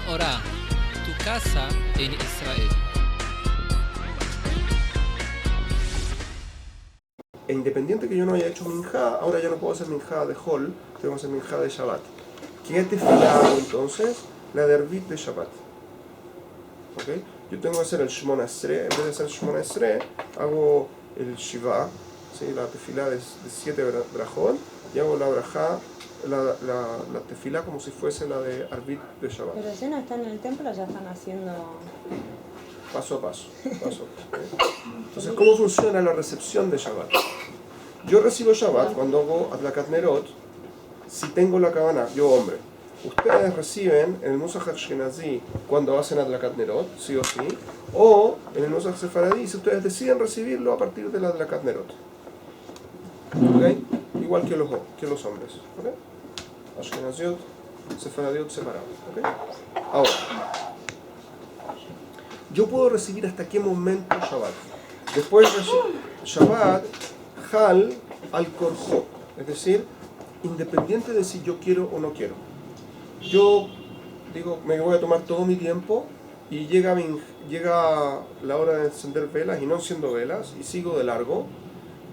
hora tu casa en Israel. E independiente que yo no haya hecho minjá, ahora ya no puedo hacer minjá de Hol, tengo que hacer minjá de Shabbat. ¿Qué tefilá hago entonces? La de Arvit de Shabbat. ¿Okay? Yo tengo que hacer el Shmona Esrei, en vez de hacer el Shmona Esrei, hago el Shiva, ¿sí? La tefilá de 7 brajot, y hago la brajá, la tefilá como si fuese la de Arvit de Shabbat. Pero ya no están en el templo, ya están haciendo... Paso a paso. Entonces, ¿cómo funciona la recepción de Shabbat? Yo recibo Shabbat cuando hago Adlakat Nerot, si tengo la Kavaná, yo hombre. Ustedes reciben en el Nusach Ashkenazi cuando hacen Adlakat Nerot, sí o sí, o en el Nusach Sefaradí si ustedes deciden recibirlo a partir del Adlakat Nerot. ¿Okay? Igual que los hombres. ¿Okay? Ashkenaziot, Sefaradiot separados. ¿Okay? Ahora, yo puedo recibir hasta qué momento Shabbat. Después de Shabbat, Hal al Korjo, es decir, independiente de si yo quiero o no quiero. Yo digo, me voy a tomar todo mi tiempo y llega la hora de encender velas y no enciendo velas y sigo de largo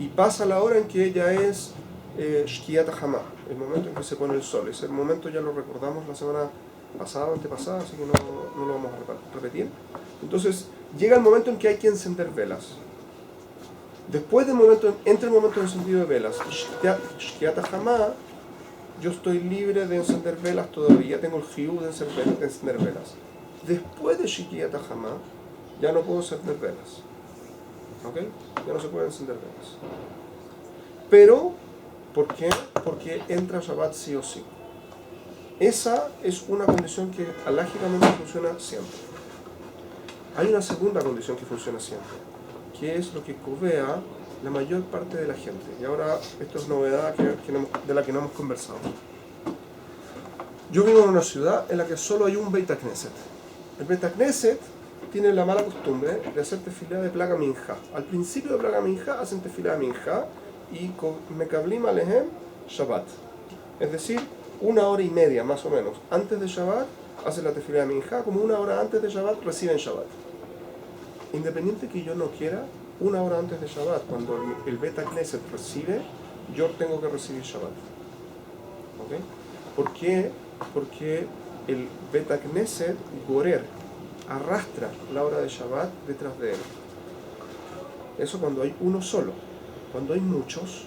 y pasa la hora en que ya es Shkiyat Hama, el momento en que se pone el sol. Ese momento ya lo recordamos la semana pasada o antepasada, así que no lo vamos a repetir. Entonces llega el momento en que hay que encender velas. Después del momento, entre el momento de encendido de velas Shkiyat Hama, yo estoy libre de encender velas todavía, tengo el jiú de encender velas. Después de Shkiyat Hama, ya no puedo encender velas. ¿Ok? Ya no se puede encender velas. Pero, ¿por qué? Porque entra Shabbat sí o sí. Esa es una condición que alágicamente funciona siempre. Hay una segunda condición que funciona siempre, que es lo que covea la mayor parte de la gente. Y ahora, esto es novedad de la que no hemos conversado. Yo vivo en una ciudad en la que solo hay un Beit HaKnesset. El Beit HaKnesset tiene la mala costumbre de hacer tefilá de Plaga Minjá. Al principio de Plaga Minjá hacen tefilá de Minjá y Mekablim Alehem Shabbat. Es decir, 1 hora y media más o menos antes de Shabbat hacen la tefilá de Minjá, como 1 hora antes de Shabbat reciben Shabbat. Independiente que yo no quiera, 1 hora antes de Shabbat, cuando el Beit HaKnesset recibe, yo tengo que recibir Shabbat. ¿Okay? ¿Por qué? Porque el Beit HaKnesset, Gorer, arrastra la hora de Shabbat detrás de él. Eso cuando hay uno solo. Cuando hay muchos,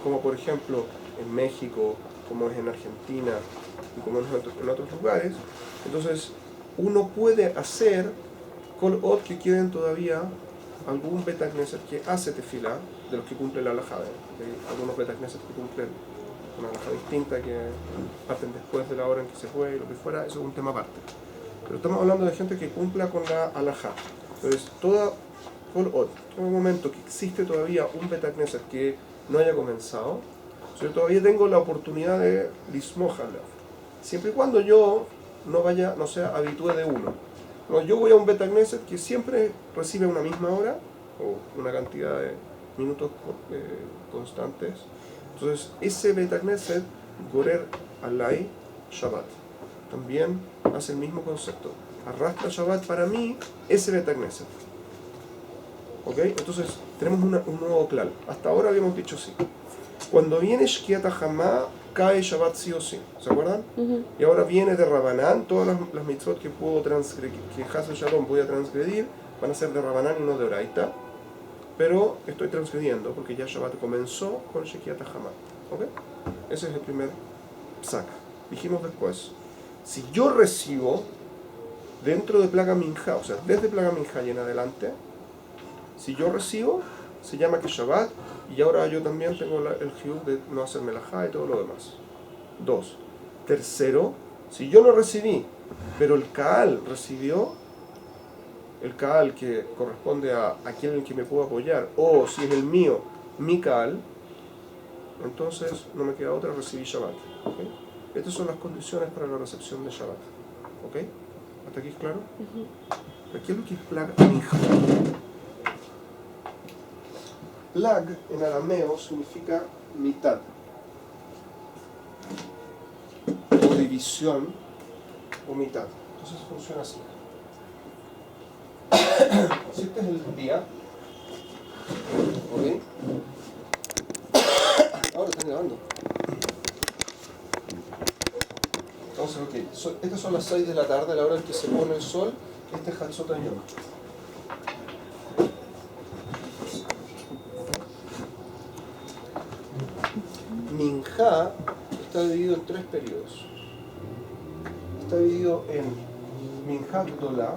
como por ejemplo en México, como es en Argentina y como en otros lugares, entonces uno puede hacer Kol Od que queden todavía algún Beit HaKnesset que hace tefilá, de los que cumplen la halajá, algunos Beit HaKnesset que cumplen una halajá distinta, que parten después de la hora en que se fue y lo que fuera, eso es un tema aparte. Pero estamos hablando de gente que cumpla con la halajá. Entonces, todo momento que existe todavía un Beit HaKnesset que no haya comenzado, yo todavía tengo la oportunidad de lismojarla. Siempre y cuando yo no sea habitué de uno. No, yo voy a un Beit HaKnesset que siempre recibe una misma hora o una cantidad de minutos constantes. Entonces, ese Beit HaKnesset, Gorer Alay Shabbat, también hace el mismo concepto. Arrastra Shabbat para mí ese Beit HaKnesset. ¿Ok? Entonces, tenemos un nuevo clal. Hasta ahora habíamos dicho sí. Cuando viene Shkiyat Hama, cae Shabbat sí o sí. ¿Se acuerdan? Uh-huh. Y ahora viene de Rabanán. Todas las mitzvot que puedo transgredir, que Hasel Shalom voy a transgredir, van a ser de Rabanán y no de Oraita. Pero estoy transgrediendo porque ya Shabbat comenzó con Shkiyat Hama. ¿Ok? Ese es el primer psak. Dijimos después, si yo recibo dentro de Plaga Minjá, o sea, desde Plaga Minjá y en adelante, si yo recibo, se llama que Shabbat, y ahora yo también tengo el jiú de no hacer melajá y todo lo demás. 2. Tercero, si yo no recibí, pero el Kaal recibió, el Kaal que corresponde a quien el que me puedo apoyar, o si es el mío, mi Kaal, entonces no me queda otra, recibir Shabbat. ¿Okay? Estas son las condiciones para la recepción de Shabbat. ¿Ok? ¿Hasta aquí es claro? Uh-huh. Aquí es lo que es Plaga Minjá. Plag en arameo significa mitad o división o mitad. Entonces funciona así. Si este es el día, ¿ok? Ahora están grabando. Entonces, ok, estas son las 6 de la tarde, a la hora en que se pone el sol. Este es Hatzot Hayom. Minjá está dividido en 3 periodos. Está dividido en Minjá Gdolá,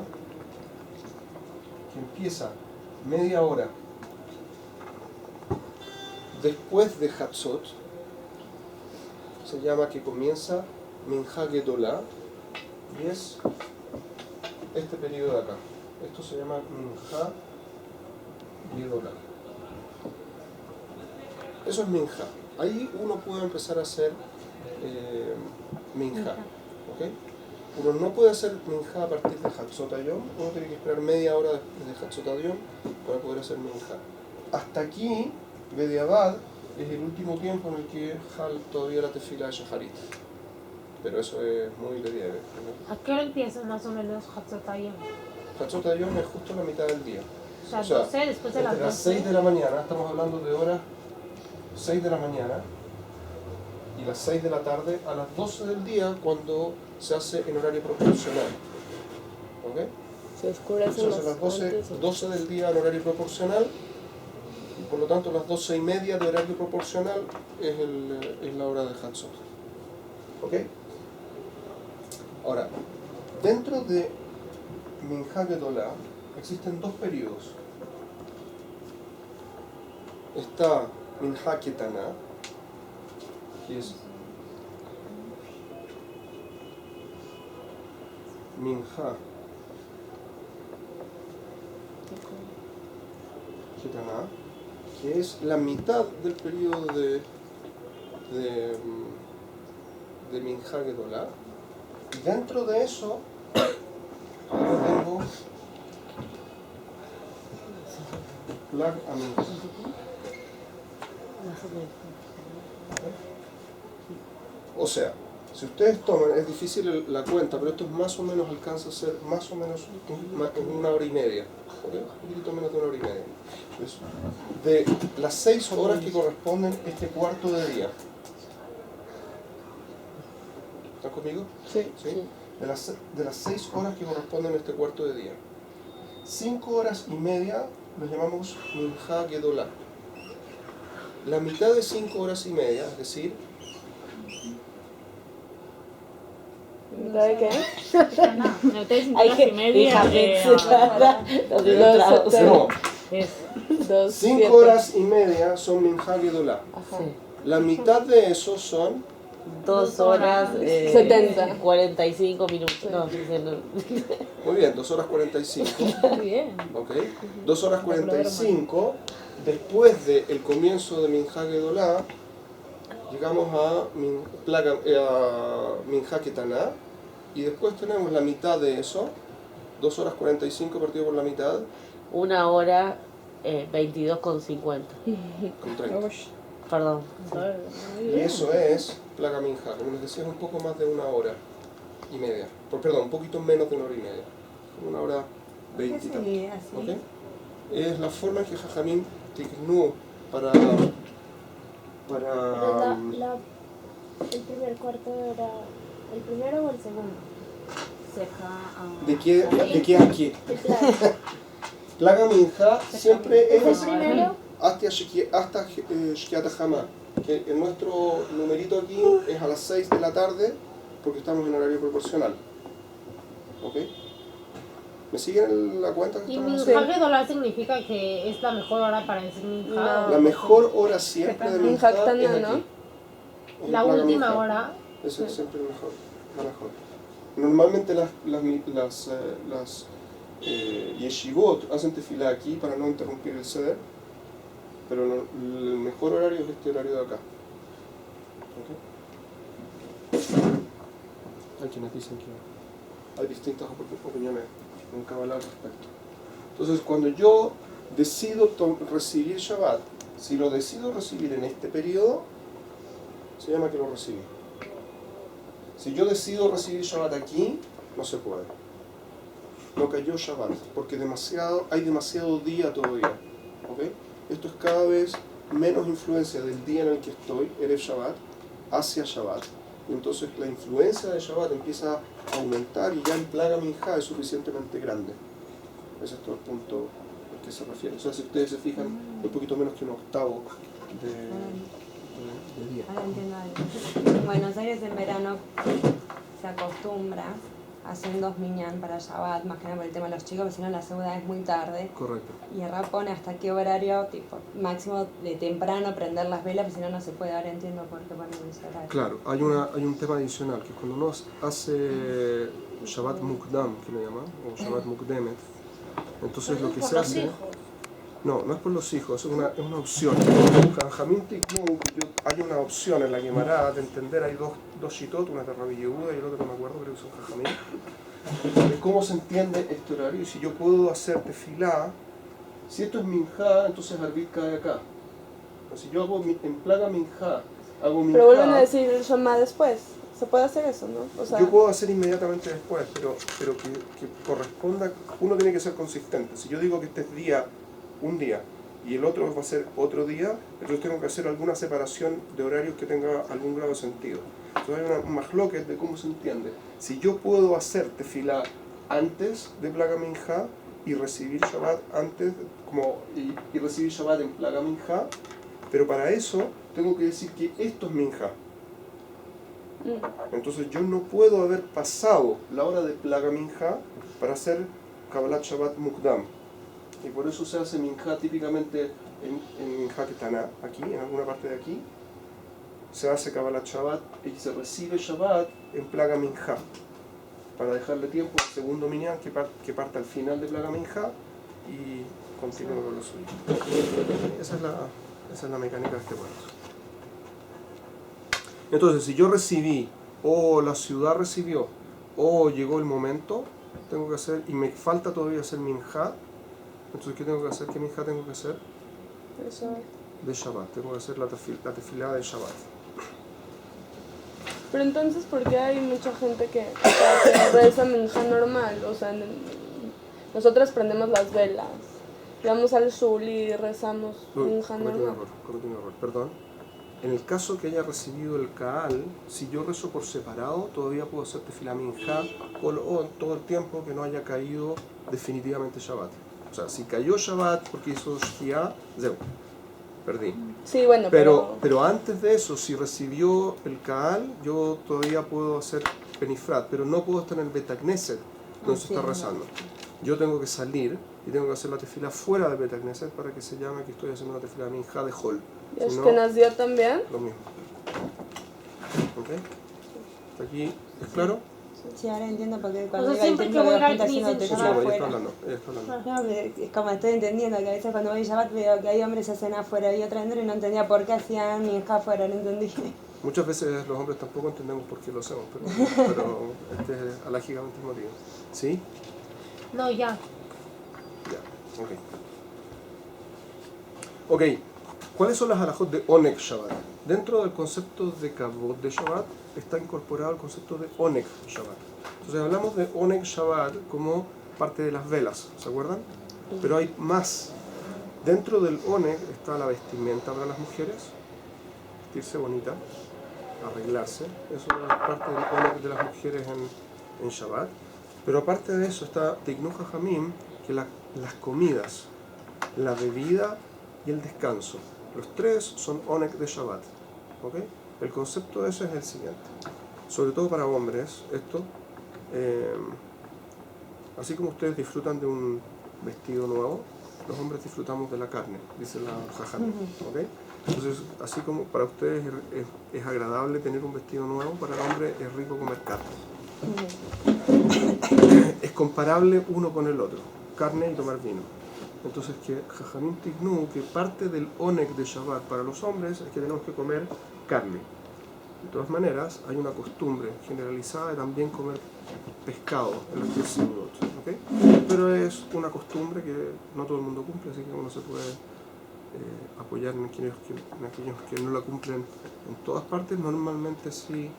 que empieza media hora después de Hatzot. Se llama que comienza Minjá Gedolá, y es este periodo de acá. Esto se llama Minjá Gedolá. Eso es Minjá. Ahí uno puede empezar a hacer Minjá. ¿Okay? Uno no puede hacer Minjá a partir de Hatzot Hayom. Uno tiene que esperar media hora desde Hatzot Hayom para poder hacer Minjá. Hasta aquí, Bediabad es el último tiempo en el que Hal todavía la tefila de Shaharit. Pero eso es muy Bediabad, ¿no? ¿A qué hora empieza más o menos Hatzot Hayom? Hatzot Hayom es justo la mitad del día. O sea, 12 después de las entre las 12. 6 de la mañana, estamos hablando de horas 6 de la mañana, y las 6 de la tarde a las 12 del día, cuando se hace en horario proporcional. ¿Ok? Se oscurecen Se hace a las 12 del día en horario proporcional, y por lo tanto las 12:30 de horario proporcional es la hora de Hatzot. ¿Ok? Ahora, dentro de Minjá Gedolá existen 2 periodos. Está Minjá Ketaná, que es Minjá Ketaná, que es la mitad del periodo de Minjá Gedolá. Y dentro de eso, ahora tengo Lag Aminjá. O sea, si ustedes toman, es difícil la cuenta, pero esto más o menos alcanza a ser más o menos en 1 hora y media. ¿Ok? Un poquito menos de 1 hora y media. Eso. De las 6 horas que corresponden a este cuarto de día. ¿Están conmigo? Sí. ¿Sí? De las 6 horas que corresponden a este cuarto de día. 5 horas y media los llamamos Minjá Gedolá. La mitad de 5 horas y media, es decir, ¿Sabe qué? No, ustedes Hay que 5:30. no, Es 5 horas y media son Minjá Gedolá. La mitad de eso son 2 horas 70. 45 minutos. No, muy bien, 2 horas 45. muy bien. ¿Ok? 2 horas 45. Después del comienzo de Minjá Gedolá, llegamos a Minjá Ketaná, y después tenemos la mitad de eso, 2 horas 45 partido por la mitad, 1 hora 22,50. con 30. Perdón. Y eso es Plaga Minjá, como les decía, es un poco más de 1 hora y media. Perdón, un poquito menos de 1 hora y media. 1 hora 20 y tanto. ¿Ok? Es la forma en que Jajamín Tiknú para el primer cuarto era el primero o el segundo. ¿De qué a qué? Plaga Minjá siempre ¿Es es el primero? hasta Shkiat Hamá, que el nuestro numerito aquí es a las 6 de la tarde porque estamos en horario proporcional. ¿Ok? ¿Me siguen la cuenta que ¿Y estamos haciendo? Minjá Gedolá significa que es la mejor hora para decir Minjá? La mejor hora siempre de Minjá es aquí. Minjá, ¿no? En La Plaga última Minjá. hora. Esa es siempre la mejor. Normalmente las yeshivot hacen tefilá aquí para no interrumpir el seder, pero el mejor horario es este horario de acá. ¿Okay? Hay quienes dicen que hay distintas opiniones en Kabbalah al respecto. Entonces, cuando yo decido recibir Shabbat, si lo decido recibir en este periodo, se llama que lo recibí. Si yo decido recibir Shabbat aquí, no se puede. No cayó Shabbat, porque hay demasiado día todavía. ¿Okay? Esto es cada vez menos influencia del día en el que estoy, Erev Shabbat, hacia Shabbat. Y entonces la influencia de Shabbat empieza a aumentar y ya el Plaga Minjá es suficientemente grande. Ese es todo el punto al que se refiere. O sea, si ustedes se fijan, un poquito menos que un octavo de día. Ahora entiendo algo. En Buenos Aires en verano se acostumbra a hacer dos minyan para Shabbat, más que nada por el tema de los chicos, porque si no la segunda es muy tarde. Correcto. Y el rap pone hasta qué horario, tipo, máximo de temprano prender las velas, porque si no, no se puede. Ahora entiendo por qué ponen ese horario. Claro, hay un tema adicional, que cuando uno hace Shabbat Mukdam, que le llaman, o Shabbat Mukdemet, entonces lo que se hace... No, no es por los hijos, es una opción. En Jamín Tiknuk hay una opción en la Gemara de entender, hay dos shitot, una de Rabbi Yehuda y el otro no me acuerdo, creo que son Jajamín, de cómo se entiende este horario. Y si yo puedo hacer tefilá, si esto es minjá, entonces Arbit cae acá. Pero si yo hago en plaga minjá, hago minjá... Pero vuelven a decir el Shema después. Se puede hacer eso, ¿no? O sea, yo puedo hacer inmediatamente después, pero que corresponda, uno tiene que ser consistente. Si yo digo que este es un día y el otro va a ser otro día, entonces tengo que hacer alguna separación de horarios que tenga algún grado de sentido. Entonces hay un majloques de cómo se entiende. Si yo puedo hacer tefilá antes de Plaga Minjá y recibir Shabbat antes, y recibir Shabbat en Plaga Minjá, pero para eso tengo que decir que esto es Minjá. Entonces yo no puedo haber pasado la hora de Plaga Minjá para hacer Kabbalat Shabbat Mukdam. Y por eso se hace Minjá típicamente en Minjá Ketaná, aquí, en alguna parte de aquí. Se hace Kabbalat Shabbat y se recibe Shabbat en Plaga Minjá, para dejarle tiempo al segundo minyan que parta al final de Plaga Minjá y continúe con lo suyo. Esa es la mecánica de este cuento. Entonces, si yo recibí, o la ciudad recibió, o llegó el momento, tengo que hacer, y me falta todavía hacer minjá, entonces ¿qué tengo que hacer? ¿Qué minjá tengo que hacer? eso. De Shabbat, tengo que hacer la tefilá de Shabbat. Pero entonces, ¿por qué hay mucha gente que reza minjá normal? O sea, nosotras prendemos las velas, vamos al shul y rezamos minjá normal. Cometí un error, perdón. En el caso que haya recibido el Kaal, si yo rezo por separado, todavía puedo hacer tefilá minjá o todo el tiempo que no haya caído definitivamente Shabbat. O sea, si cayó Shabbat porque hizo Shkiá, perdí. Sí, bueno, pero antes de eso, si recibió el Kaal, yo todavía puedo hacer Penifrat, pero no puedo estar en el Betagneset donde se está rezando. Yo tengo que salir y tengo que hacer la tefila fuera del Betagneset para que se llame que estoy haciendo una tefila minjá de Hol. ¿Y Ashkenazí también? Lo mismo. ¿Ok? ¿Hasta aquí es claro? Sí, ahora entiendo porque cuando O sea, iba al siempre templo que voy veo a gente ir, haciendo dicen tefila Ella está afuera. hablando. Ella está hablando. No, es como estoy entendiendo que a veces cuando voy a Shabbat veo que hay hombres que hacen afuera y otra dentro y no entendía por qué hacían minjá afuera, no entendí. Muchas veces los hombres tampoco entendemos por qué lo hacemos, pero este es alágicamente el motivo. ¿Sí? No, ya. Ya, ok. ¿Cuáles son las halajot de Oneg Shabbat? Dentro del concepto de Kavod de Shabbat está incorporado el concepto de Oneg Shabbat. Entonces hablamos de Oneg Shabbat como parte de las velas, ¿se acuerdan? Pero hay más. Dentro del Oneg está la vestimenta para las mujeres, vestirse bonita, arreglarse. Eso es parte del Oneg de las mujeres en Shabbat. Pero aparte de eso está Tiknuk Hamim, que las comidas, la bebida y el descanso. Los tres son Oneg de Shabbat. ¿Okay? El concepto de eso es el siguiente. Sobre todo para hombres, esto, así como ustedes disfrutan de un vestido nuevo, los hombres disfrutamos de la carne, dice la Jajamín. ¿Okay? Entonces, así como para ustedes es agradable tener un vestido nuevo, para el hombre es rico comer carne. Es comparable uno con el otro, carne y tomar vino. Entonces que Jajamín Tiknu, que parte del Oneg de Shabbat para los hombres es que tenemos que comer carne. De todas maneras, hay una costumbre generalizada de también comer pescado en los 10 minutos, ¿okay? Pero es una costumbre que no todo el mundo cumple, así que uno se puede apoyar en aquellos que no la cumplen en todas partes. Normalmente sí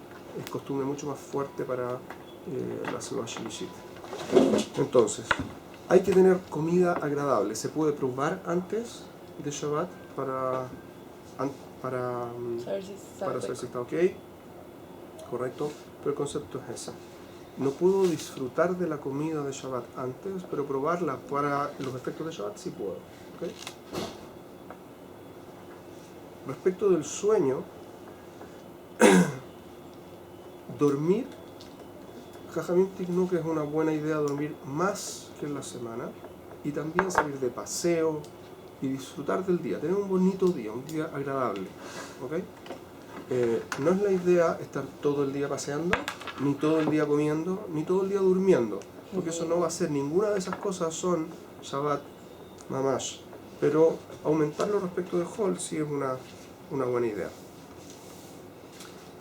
es costumbre mucho más fuerte para la Seudah Shlishit. Entonces, hay que tener comida agradable. Se puede probar antes de Shabbat para saber si está ok, correcto, pero el concepto es ese. No puedo disfrutar de la comida de Shabbat antes, pero probarla para los efectos de Shabbat sí puedo. ¿Okay? Respecto del sueño, dormir, Jajamim Tiknu que es una buena idea dormir más que en la semana y también salir de paseo y disfrutar del día, tener un bonito día, un día agradable. ¿Okay? No es la idea estar todo el día paseando, ni todo el día comiendo, ni todo el día durmiendo, porque eso no va a ser, ninguna de esas cosas son Shabbat Mamash, pero aumentarlo respecto de Hol sí es una buena idea.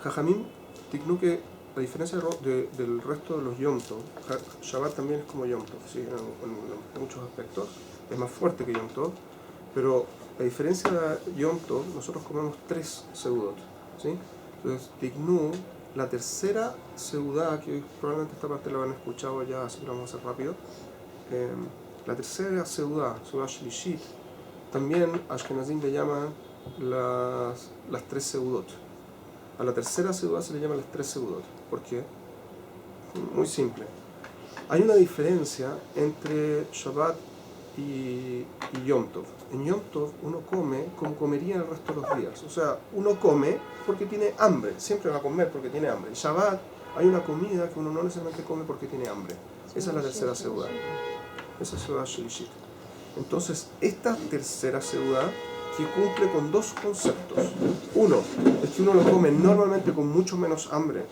Jajamim Tiknu que a diferencia del resto de los Yom Tov, Shabbat también es como Yom Tov, ¿sí? En muchos aspectos, es más fuerte que Yom Tov, pero a diferencia de Yom Tov, nosotros comemos 3 seudot, ¿sí? Entonces, Tiknu, la tercera seudá, que probablemente esta parte la han escuchado ya, así que lo vamos a hacer rápido, la tercera seudá, Seudah Shlishit, también Ashkenazim le llaman las 3 seudot. A la tercera seudá se le llaman las 3 seudot. ¿Por qué? Muy simple. Hay una diferencia entre Shabbat y Yom Tov. En Yom Tov uno come como comería el resto de los días. O sea, uno come porque tiene hambre. Siempre va a comer porque tiene hambre. En Shabbat hay una comida que uno no necesariamente come porque tiene hambre. Esa es la tercera seudá. Esa es Seudah Shlishit. Entonces, esta tercera seudá que cumple con 2 conceptos. Uno, es que uno lo come normalmente con mucho menos hambre,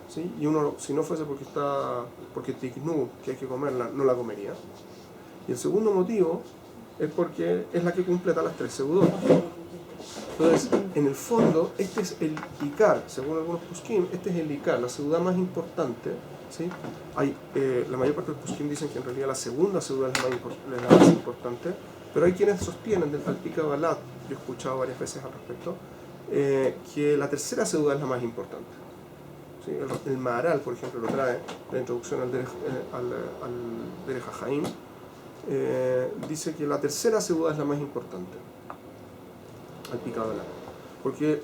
¿sí? Y uno, si no fuese porque Tiknu, que hay que comerla, no la comería. Y el segundo motivo es porque es la que completa las 3 seudot. Entonces, en el fondo, este es el Ikar, según algunos poskim, este es el Ikar, la seudá más importante, ¿sí? La mayor parte de los poskim dicen que en realidad la segunda seudá es la más importante, pero hay quienes sostienen del Alpika Balat, yo he escuchado varias veces al respecto, que la tercera seudá es la más importante. ¿Sí? El Maharal, por ejemplo, lo trae, la introducción al Derech HaChaim, dice que la tercera seudá es la más importante, Alpika Balat, porque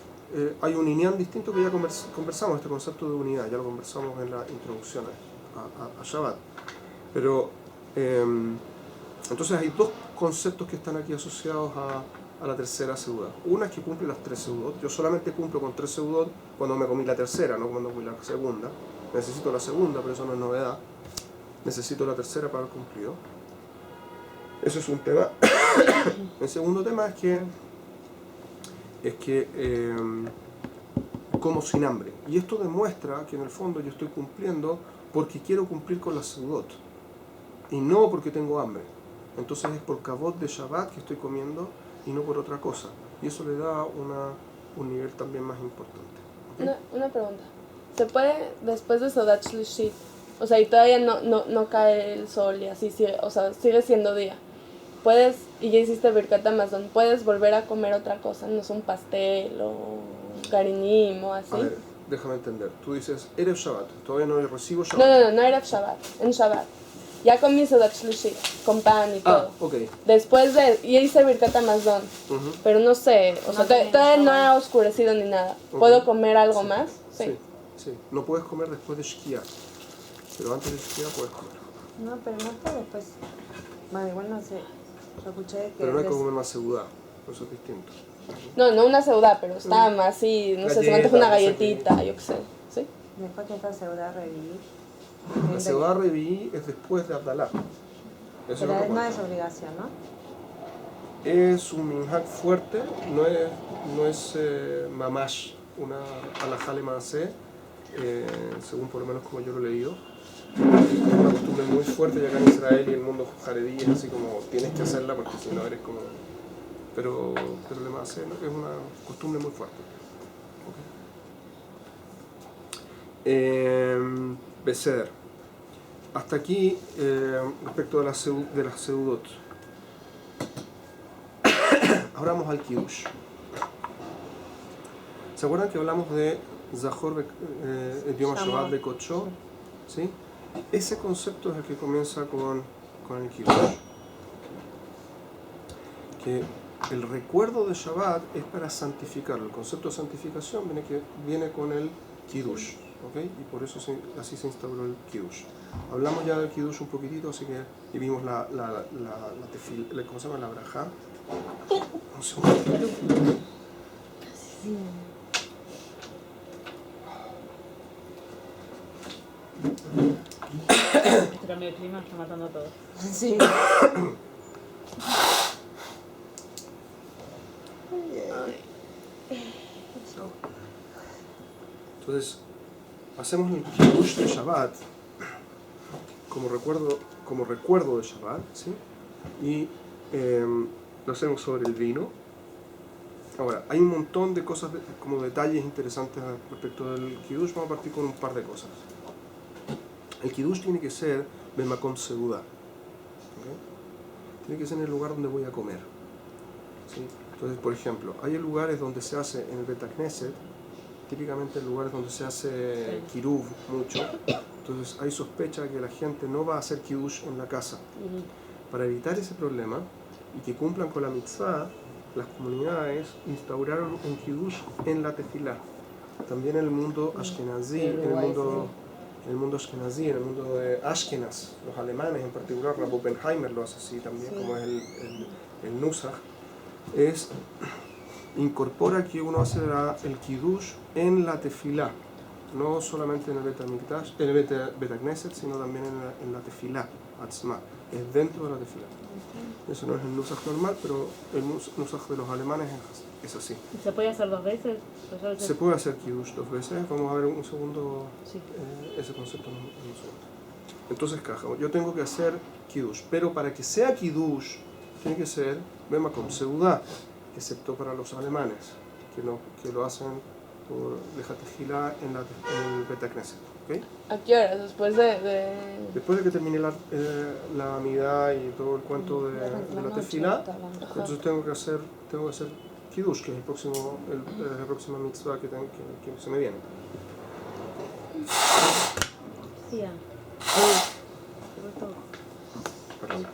hay un inyan distinto que ya conversamos, este concepto de unidad, ya lo conversamos en la introducción a Shabbat, pero entonces hay 2 conceptos que están aquí asociados a la tercera seudá. Una es que cumple las 3 seudot. Yo solamente cumplo con 3 seudot cuando me comí la tercera, no cuando comí la segunda. Necesito la segunda, pero eso no es novedad. Necesito la tercera para haber cumplido. Eso es un tema. El segundo tema es que como sin hambre. Y esto demuestra que en el fondo yo estoy cumpliendo porque quiero cumplir con la seudot y no porque tengo hambre. Entonces es por kavod de Shabbat que estoy comiendo y no por otra cosa. Y eso le da un nivel también más importante. ¿Okay? Una pregunta. ¿Se puede después de Seudah Shlishit, o sea, y todavía no cae el sol y así sigue, o sea, sigue siendo día? Puedes, y ya hiciste Birkat Hamazon, puedes volver a comer otra cosa, no es un pastel o un cariñim o así. A ver, déjame entender. Tú dices, Erev Shabbat, todavía no recibo Shabbat. No era Shabbat, en Shabbat. Ya comí Seudah Shlishit, con pan y todo. Ok. Después y hice Birkat Hamazon, pero no sé, o sea, todavía no ha oscurecido ni nada. ¿Puedo comer algo más? Sí. No puedes comer después de Shkia, pero antes de Shkia puedes comer. No, pero no está después. Bueno, igual no sé. Yo escuché que. Pero no hay que comer más seudá, eso es distinto. No una seudá, pero está más así, no sé, se me antoja una galletita, yo qué sé. ¿Sí? Después que está Seudah Reviví. La seudá revií es después de Abdalá. Eso Pero es no es obligación, ¿no? Es un minhag fuerte, no es mamash, una alajá lema'aseh, según por lo menos como yo lo he leído. Es una costumbre muy fuerte y acá en Israel y el mundo jaredí es así como tienes que hacerla porque si no eres como... Pero lema'aseh es una costumbre muy fuerte. Okay. Beseder. Hasta aquí respecto de las seudot. Ahora vamos al Kiddush. ¿Se acuerdan que hablamos de Zahor Yom HaShabbat Bekodsho? ¿sí? Ese concepto es el que comienza con el Kiddush. Que el recuerdo de Shabbat es para santificarlo. El concepto de santificación viene con el Kiddush, ¿ok? Y por eso así se instauró el Kiddush. Hablamos ya del Kiddush un poquitito, así que y vimos la ¿cómo se llama? La brajá. Un segundo. Este cambio de clima está matando a todos. Sí. Entonces, hacemos el Kiddush de Shabbat como recuerdo de Shabbat, ¿sí? Y lo hacemos sobre el vino. Ahora, hay un montón de cosas, como detalles interesantes respecto del Kiddush. Vamos a partir con un par de cosas. El Kiddush tiene que ser Bemakom Seudá, ¿okay? Tiene que ser en el lugar donde voy a comer, ¿sí? Entonces, por ejemplo, hay lugares donde se hace en el Bet Knesset, típicamente lugares donde se hace kiruv mucho. Entonces hay sospecha que la gente no va a hacer kiddush en la casa. Para evitar ese problema y que cumplan con la mitzvah, las comunidades instauraron un kiddush en la tefilá. También en el mundo ashkenazí, en el mundo ashkenazí, en el mundo de Ashkenaz, los alemanes en particular, Rabbi Oppenheimer lo hace así también, como es el Nusach, incorpora que uno hace el kiddush en la tefilá, no solamente en el Bet Knesset, sino también en la tefilá, atzma, es dentro de la tefilá. Eso no es el nusach normal, pero el nusach de los alemanes es así. ¿Se puede hacer 2 veces? Se puede hacer kiddush 2 veces, vamos a ver un segundo Sí. ese concepto en un segundo. Entonces, caja, yo tengo que hacer kiddush, pero para que sea kiddush tiene que ser Bemakom Seudá, excepto para los alemanes, que lo hacen por Lejatejilá en el Bet Knesset, ¿okay? ¿A qué horas? Después de... Después de que termine la amidad y todo el cuento de la tefilá, entonces tengo que hacer kiddush, que es la próxima mitzvah que se me viene. Sí, Perdón.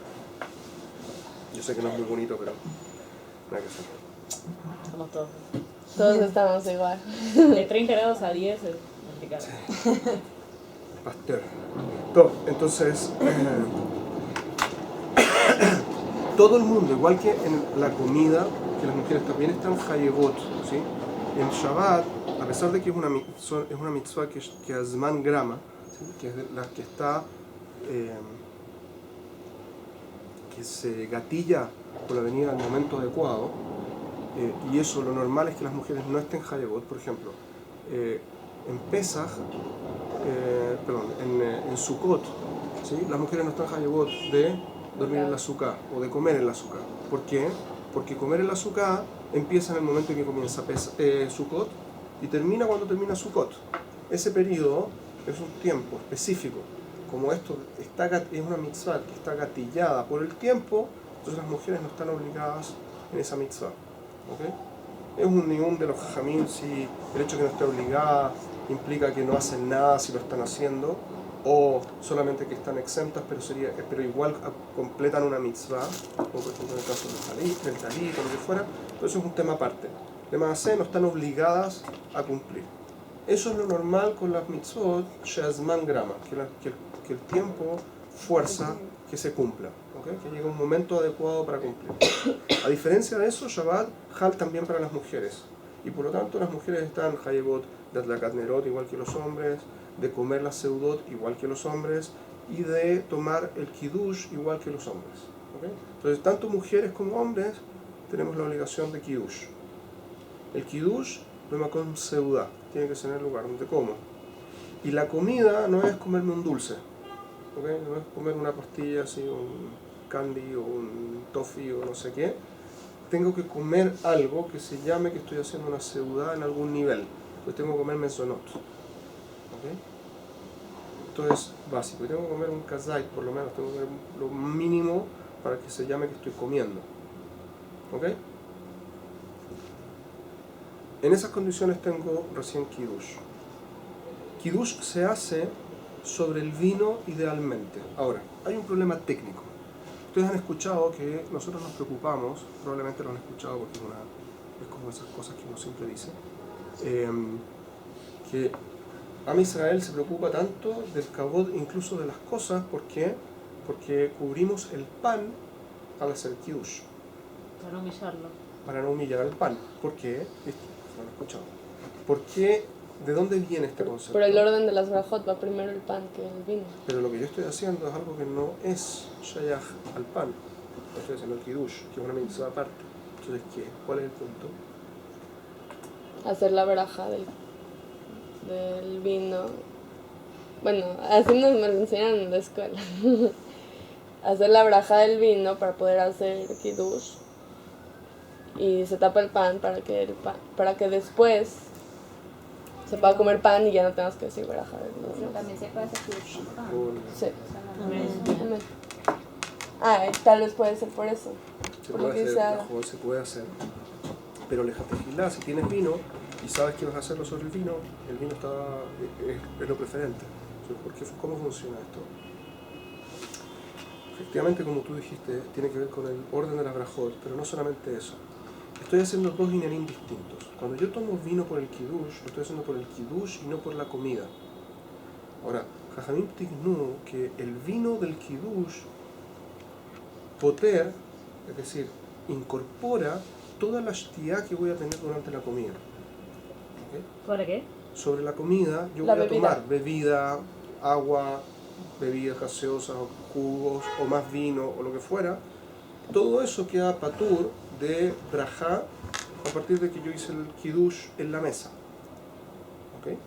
Yo sé que no es muy bonito, pero nada que hacer. somos todos. Todos estamos igual. De 30 grados a 10 es complicado. Pasteur. Entonces, todo el mundo, igual que en la comida, que las mujeres también están hayevot, ¿sí? En Shabbat, a pesar de que es una mitzvah que es Zman Grama, ¿sí? Que es la que está, que se gatilla por la venida al momento adecuado, y eso lo normal es que las mujeres no estén hayevot. Por ejemplo, en Pesach, en Sukkot, ¿sí? Las mujeres no están hayevot de dormir en la sukkah o de comer en la sukkah. ¿Por qué? Porque comer en la sukkah empieza en el momento en que comienza Sukkot y termina cuando termina Sukkot. Ese periodo es un tiempo específico. Como esto es una mitzvah que está gatillada por el tiempo, entonces las mujeres no están obligadas en esa mitzvah. ¿Okay? Es un niún de los jajamim si el hecho de que no esté obligada implica que no hacen nada si lo están haciendo, o solamente que están exentas, pero igual completan una mitzvah, como por ejemplo en el caso del talit o lo que fuera. Entonces es un tema aparte. De Maaseh no están obligadas a cumplir. Eso es lo normal con las mitzvot Shazman Grama, que el tiempo fuerza que se cumpla, ¿okay? Que llegue un momento adecuado para cumplir. A diferencia de eso, Shabbat Hal también para las mujeres, y por lo tanto las mujeres están hayevot de Adlakat Nerot igual que los hombres, de comer la seudot igual que los hombres, y de tomar el kiddush igual que los hombres, ¿okay? Entonces tanto mujeres como hombres tenemos la obligación de kiddush. El kiddush Bemakom Seudá, tiene que ser en el lugar donde como. Y la comida no es comerme un dulce, ¿okay? No es comer una pastilla así, un candy o un toffee o no sé qué. Tengo que comer algo que se llame que estoy haciendo una seudá en algún nivel. Entonces tengo que comer mezonot, ¿okay? Esto es básico. Tengo que comer un kazait, por lo menos tengo que comer lo mínimo para que se llame que estoy comiendo, ¿okay? En esas condiciones tengo recién kiddush. Kiddush se hace sobre el vino idealmente. Ahora, hay un problema técnico. Ustedes han escuchado que nosotros nos preocupamos, probablemente lo han escuchado porque es como esas cosas que uno siempre dice, que Am Israel se preocupa tanto del kabod, incluso de las cosas, ¿por qué? Porque cubrimos el pan al hacer kiddush, Para no humillarlo. para no humillar al pan. ¿Por qué? ¿Viste? Lo han escuchado. ¿Por qué? ¿De dónde viene este concepto? Por el orden de las brajot va primero el pan que el vino. Pero lo que yo estoy haciendo es algo que no es shayach al pan. Estoy haciendo el kiddush, que es una mitzvah aparte. Entonces, ¿qué? ¿Cuál es el punto? Hacer la baraja del vino. Bueno, así me lo enseñan en la escuela. Hacer la baraja del vino para poder hacer kiddush. Y se tapa el pan para que después se pueda comer pan y ya no tengas que decir baraja del vino. También se puede hacer kiddush con pan. Sí. Amén. Amén. Tal vez puede ser por eso. Se Por lo puede que hacer, dice la joven se puede hacer. Pero lejatejilá, si tienes vino y sabes que vas a hacerlo sobre el vino es lo preferente. Entonces, ¿cómo funciona esto? Efectivamente, como tú dijiste, tiene que ver con el orden de la brajot, pero no solamente eso. Estoy haciendo dos inanim distintos. Cuando yo tomo vino por el kiddush, lo estoy haciendo por el kiddush y no por la comida. Ahora, Jajamim tignu que el vino del kiddush poter, es decir, incorpora toda la shtiyá que voy a tener durante la comida. ¿Okay? ¿Para qué? Sobre la comida yo La voy a bebida. tomar bebida, agua, bebidas gaseosas, o jugos, o más vino, o lo que fuera. Todo eso queda patur de brajá a partir de que yo hice el kiddush en la mesa. ¿Ok?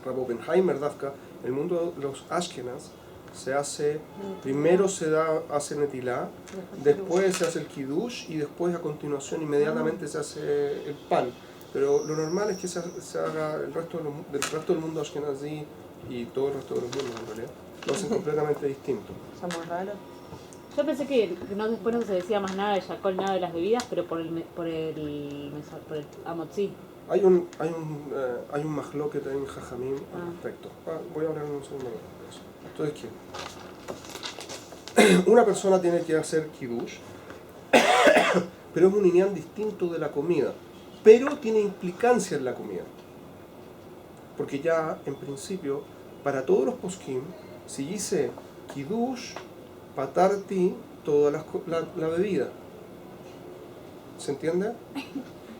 Rab Oppenheimer, Dafka, el mundo de los Ashkenaz se hace, primero hace netilá, después se hace el kiddush y después a continuación inmediatamente se hace el pan. Pero lo normal es que se haga el resto del resto del mundo ashkenazí y todo el resto de los mundos en realidad. Lo hacen completamente distinto. Somos raros. Yo pensé que después no se decía más nada de Yacol, nada de las bebidas, pero por el amotzi. Hay un mahloket en Jajamim al respecto. Voy a hablar en un segundo de eso. Entonces, ¿qué? Una persona tiene que hacer kiddush, pero es un inyan distinto de la comida, pero tiene implicancia en la comida. Porque ya, en principio, para todos los poskim, si hice kiddush, patarti, toda la bebida. ¿Se entiende?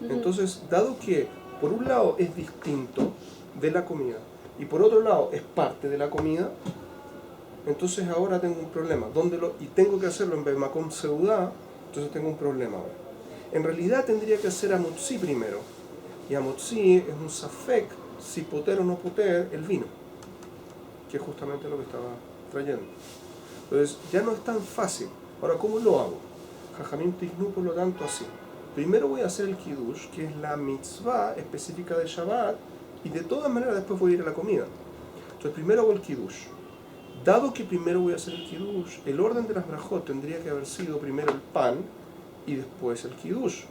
Entonces, dado que por un lado es distinto de la comida y por otro lado es parte de la comida, entonces ahora tengo un problema. Y tengo que hacerlo en Bemakom Seudá, entonces tengo un problema ahora. En realidad tendría que hacer amotzi primero. Y amotzi es un safek, si poter o no poter, el vino. Que es justamente lo que estaba trayendo. Entonces ya no es tan fácil. Ahora, ¿cómo lo hago? Jajamim tignu, por lo tanto, así. Primero voy a hacer el kiddush, que es la mitzvah específica del Shabbat, y de todas maneras después voy a ir a la comida. Entonces primero hago el kiddush. Dado que primero voy a hacer el kiddush, el orden de las brajot tendría que haber sido primero el pan y después el kiddush.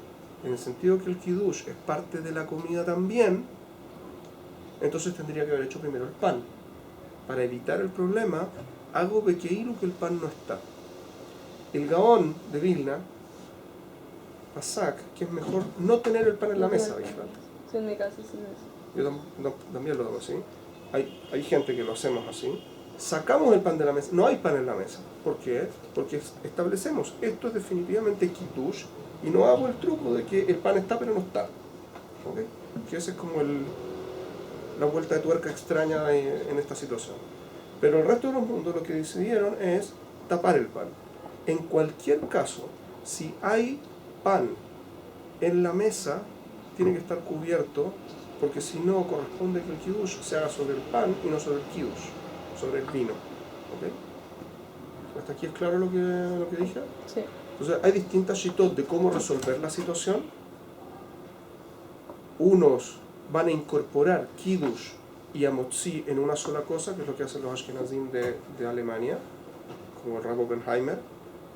En el sentido que el kiddush es parte de la comida también, entonces tendría que haber hecho primero el pan. Para evitar el problema, hago bekeilu que el pan no está. El Gaón de Vilna, Pasak, que es mejor no tener el pan en la mesa, ¿verdad? Sí, en mi caso sí es. Yo también lo hago así. Hay gente que lo hacemos así. Sacamos el pan de la mesa. No hay pan en la mesa. ¿Por qué? Porque establecemos, esto es definitivamente kiddush, y no hago el truco de que el pan está pero no está. ¿Okay? Que esa es como la vuelta de tuerca extraña en esta situación. Pero el resto de los mundos lo que decidieron es tapar el pan. En cualquier caso, si hay pan en la mesa, tiene que estar cubierto, porque si no, corresponde que el kiddush se haga sobre el pan y no sobre el kiddush, sobre el vino. ¿Okay? ¿Hasta aquí es claro lo que dije? Sí. Entonces hay distintas shitot de cómo resolver la situación. Unos van a incorporar kiddush y amotzi en una sola cosa, que es lo que hacen los ashkenazim de Alemania, como el Rab Oppenheimer,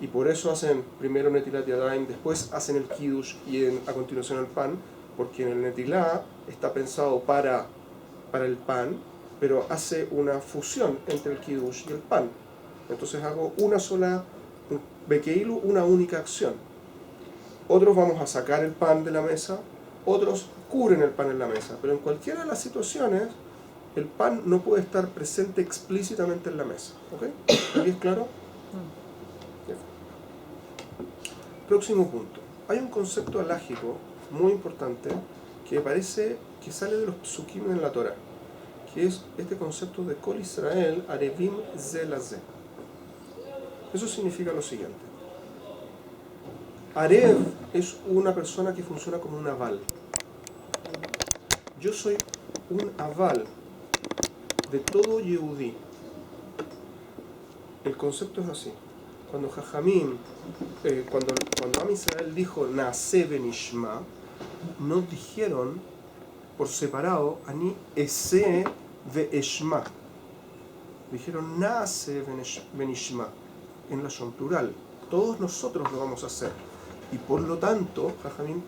y por eso hacen primero netilat yadayim, después hacen el kiddush y a continuación el pan, porque en el netilá está pensado para el pan pero hace una fusión entre el kiddush y el pan. Entonces hago una sola, bekeilu, una única acción. Otros vamos a sacar el pan de la mesa, otros cubren el pan en la mesa, pero en cualquiera de las situaciones el pan no puede estar presente explícitamente en la mesa. ¿Ok? ¿Aquí es claro? Bien. Próximo punto. Hay un concepto halágico muy importante que parece que sale de los psukim en la Torah, que es este concepto de Kol Israel Arevim Ze Laze. Eso significa lo siguiente. Arev es una persona que funciona como un aval. Yo soy un aval de todo Yehudí. El concepto es así. Cuando Jajamim, cuando Am Israel dijo Naaseh Benishma, no dijeron por separado Ani Ese Ve'eshma. Dijeron Naaseh Benishma, en la plural. Todos nosotros lo vamos a hacer. Y por lo tanto, Jajamim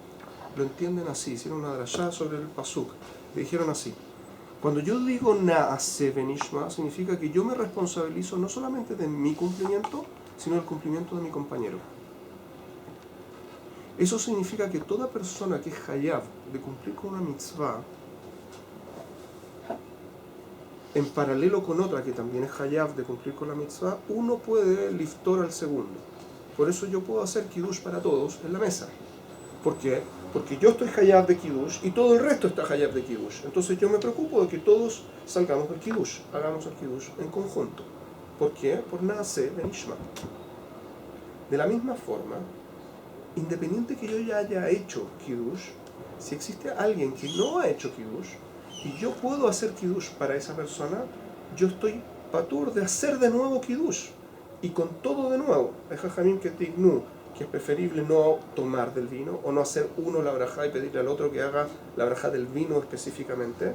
lo entienden así. Hicieron una drashá sobre el pasuk. Le dijeron así. Cuando yo digo Naaseh Benishma, significa que yo me responsabilizo no solamente de mi cumplimiento, sino del cumplimiento de mi compañero. Eso significa que toda persona que es hayab de cumplir con una mitzvah, en paralelo con otra que también es hayab de cumplir con la mitzvah, uno puede liftor al segundo. Por eso yo puedo hacer kiddush para todos en la mesa. ¿Por qué? Porque yo estoy hayab de kiddush y todo el resto está hayab de kiddush. Entonces yo me preocupo de que todos salgamos del kiddush, hagamos el kiddush en conjunto. ¿Por qué? Por Naaseh Benishma. De la misma forma, independiente que yo ya haya hecho kiddush, si existe alguien que no ha hecho kiddush y yo puedo hacer kiddush para esa persona, yo estoy patur de hacer de nuevo kiddush y con todo de nuevo. Es jajamim que tignu, que es preferible no tomar del vino o no hacer uno la brajá y pedirle al otro que haga la brajá del vino específicamente,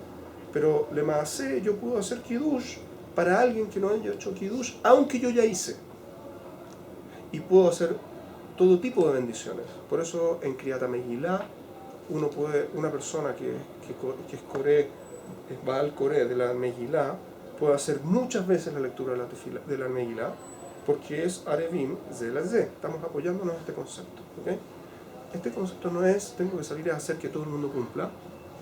pero le maaseh, yo puedo hacer kiddush para alguien que no haya hecho kiddush, aunque yo ya hice, y puedo hacer todo tipo de bendiciones. Por eso en Kriyat HaMegillah una persona que es Coré, es Baal Coré de la Megillah, puede hacer muchas veces la lectura de la Megillah, porque es Arevim Ze Laze. Estamos apoyándonos en este concepto. ¿Okay? Este concepto no es tengo que salir a hacer que todo el mundo cumpla.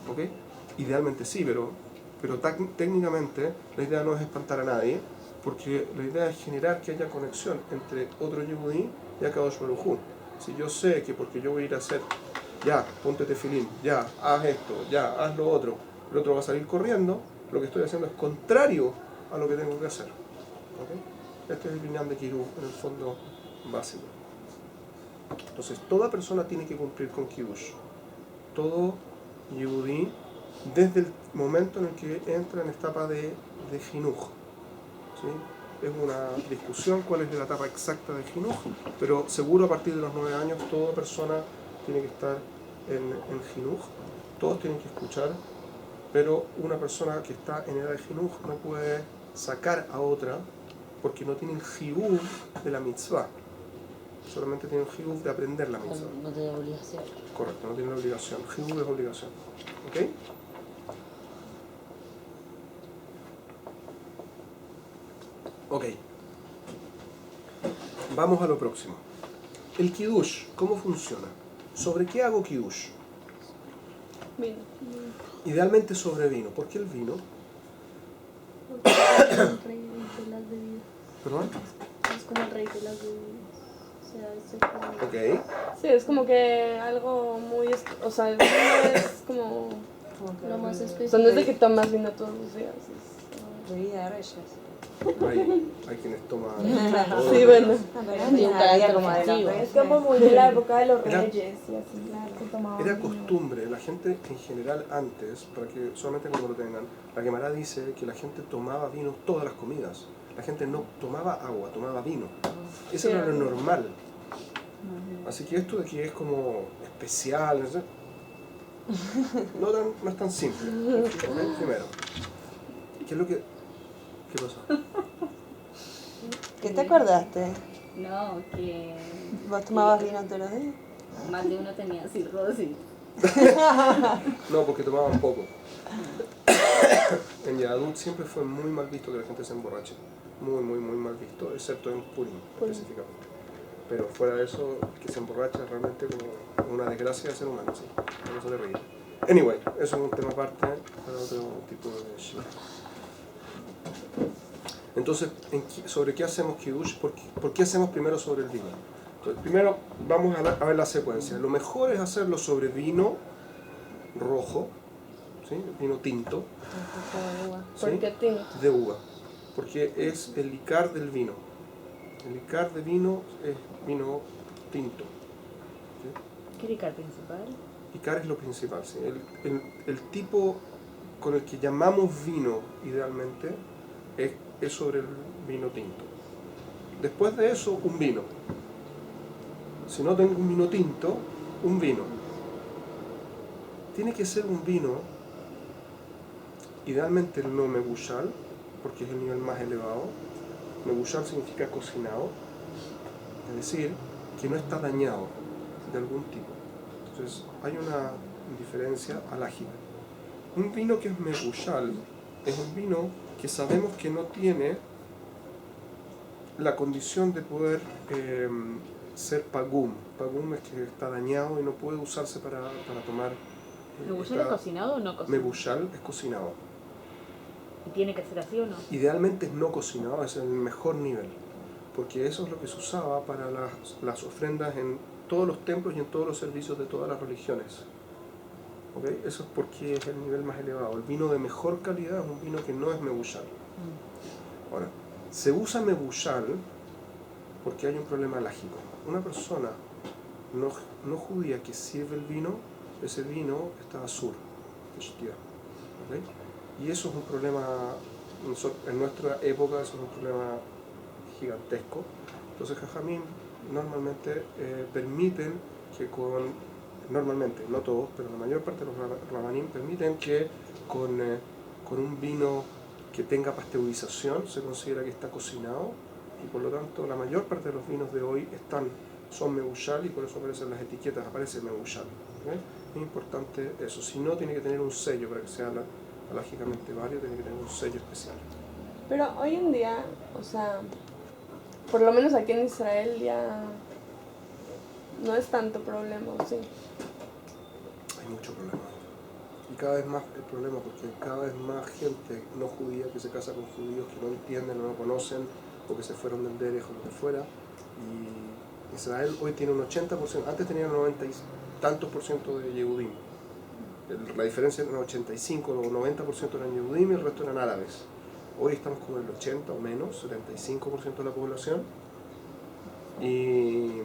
¿Okay? Idealmente sí, pero técnicamente la idea no es espantar a nadie, porque la idea es generar que haya conexión entre otro Yehudí y Akadosh Baruj Hu. Si yo sé que porque yo voy a ir a hacer, ya, ponte tefilín, ya, haz esto, ya, haz lo otro, el otro va a salir corriendo, lo que estoy haciendo es contrario a lo que tengo que hacer. ¿Okay? Este es el binyan de Kiruv, en el fondo básico. Entonces, toda persona tiene que cumplir con Kiddush. Todo Yehudí, desde el momento en el que entra en etapa de Jinuj. ¿Sí? Es una discusión cuál es la etapa exacta de Jinuj, pero seguro a partir de los 9 años toda persona tiene que estar en Jinuj, todos tienen que escuchar, pero una persona que está en edad de Jinuj no puede sacar a otra porque no tiene el Jibuv de la mitzvah, solamente tiene el Jibuv de aprender la mitzvah. No tiene obligación. Correcto, no tiene la obligación. Jibuv es obligación. ¿Ok? Ok. Vamos a lo próximo. El kiddush, ¿cómo funciona? ¿Sobre qué hago kiddush? Vino. Idealmente sobre vino. ¿Por qué el vino? Porque es el rey de las bebidas. ¿Perdón? Es como el rey de las bebidas. O sea, es como... Ok. Sí, es como que algo muy... O sea, el vino es como... lo más O sea, específico. no es de que tomas vino todos los días. Bebida de reyes. Hay quienes toman... Sí, bueno. Tiene un carácter festivo. Es como muy de la época de los Era- reyes y así. Se tomaba Era vino. costumbre, la gente en general antes, para que solamente cuando lo tengan, la Gemara dice que la gente tomaba vino todas las comidas. La gente no tomaba agua, tomaba vino. Eso era lo normal. Así que esto de aquí es como especial, no sé. No es tan simple. Primero, ¿qué es lo que... ¿Qué pasó? ¿Qué te acordaste? No, que ¿Vos tomabas vino todos los días? más de uno tenía cirrosis. No, porque tomaban poco. En Yadut siempre fue muy mal visto que la gente se emborrache. Muy, muy, muy mal visto, excepto en Purim específicamente. Pero fuera de eso, que se emborracha realmente como una desgracia de ser humano, sí. Por eso te ríes. Anyway, eso es un tema aparte para otro tipo de shit. Entonces, ¿sobre qué hacemos Kiddush? ¿Por qué hacemos primero sobre el vino? Entonces, primero vamos a ver la secuencia. Lo mejor es hacerlo sobre vino rojo, ¿sí? Vino tinto. ¿Sí? ¿Por qué tinto? De uva. Porque es el licar del vino. El licar de vino es vino tinto. ¿Sí? ¿Qué licar principal? Licar es lo principal. ¿Sí? El tipo con el que llamamos vino idealmente es sobre el vino tinto. Después de eso, un vino. Si no tengo un vino tinto, un vino. Tiene que ser un vino, idealmente el no mebushal, porque es el nivel más elevado. Mebushal significa cocinado, es decir, que no está dañado de algún tipo. Entonces, hay una diferencia alágica. Un vino que es mebushal es un vino que sabemos que no tiene la condición de poder ser pagum. Pagum es que está dañado y no puede usarse para tomar. ¿Mebushal es cocinado o no cocinado? Mebushal es cocinado. ¿Y tiene que ser así o no? Idealmente es no cocinado, es el mejor nivel, porque eso es lo que se usaba para las ofrendas en todos los templos y en todos los servicios de todas las religiones. ¿Okay? Eso es porque es el nivel más elevado. El vino de mejor calidad es un vino que no es mebushal. Ahora, se usa mebushal porque hay un problema lógico. Una persona no judía que sirve el vino, ese vino está azul, ¿okay? Y eso es un problema, en nuestra época eso es un problema gigantesco. Entonces Jajamín normalmente permiten que normalmente, no todos, pero la mayor parte de los rabanim permiten que con un vino que tenga pasteurización se considera que está cocinado, y por lo tanto la mayor parte de los vinos de hoy son mebushal, y por eso aparecen las etiquetas, aparece mebushal. ¿Okay? Es importante eso. Si no, tiene que tener un sello para que sea lógicamente válido, tiene que tener un sello especial. Pero hoy en día, o sea, por lo menos aquí en Israel ya no es tanto problema, ¿sí? Hay mucho problema. Y cada vez más el problema, porque cada vez más gente no judía que se casa con judíos que no entienden o no conocen, o que se fueron del Derech o lo que fuera. Y Israel hoy tiene un 80%, antes tenía un 90 y tantos por ciento de Yehudim. La diferencia era un 85 o 90% eran Yehudim y el resto eran árabes. Hoy estamos como en el 80 o menos, 75% de la población. Y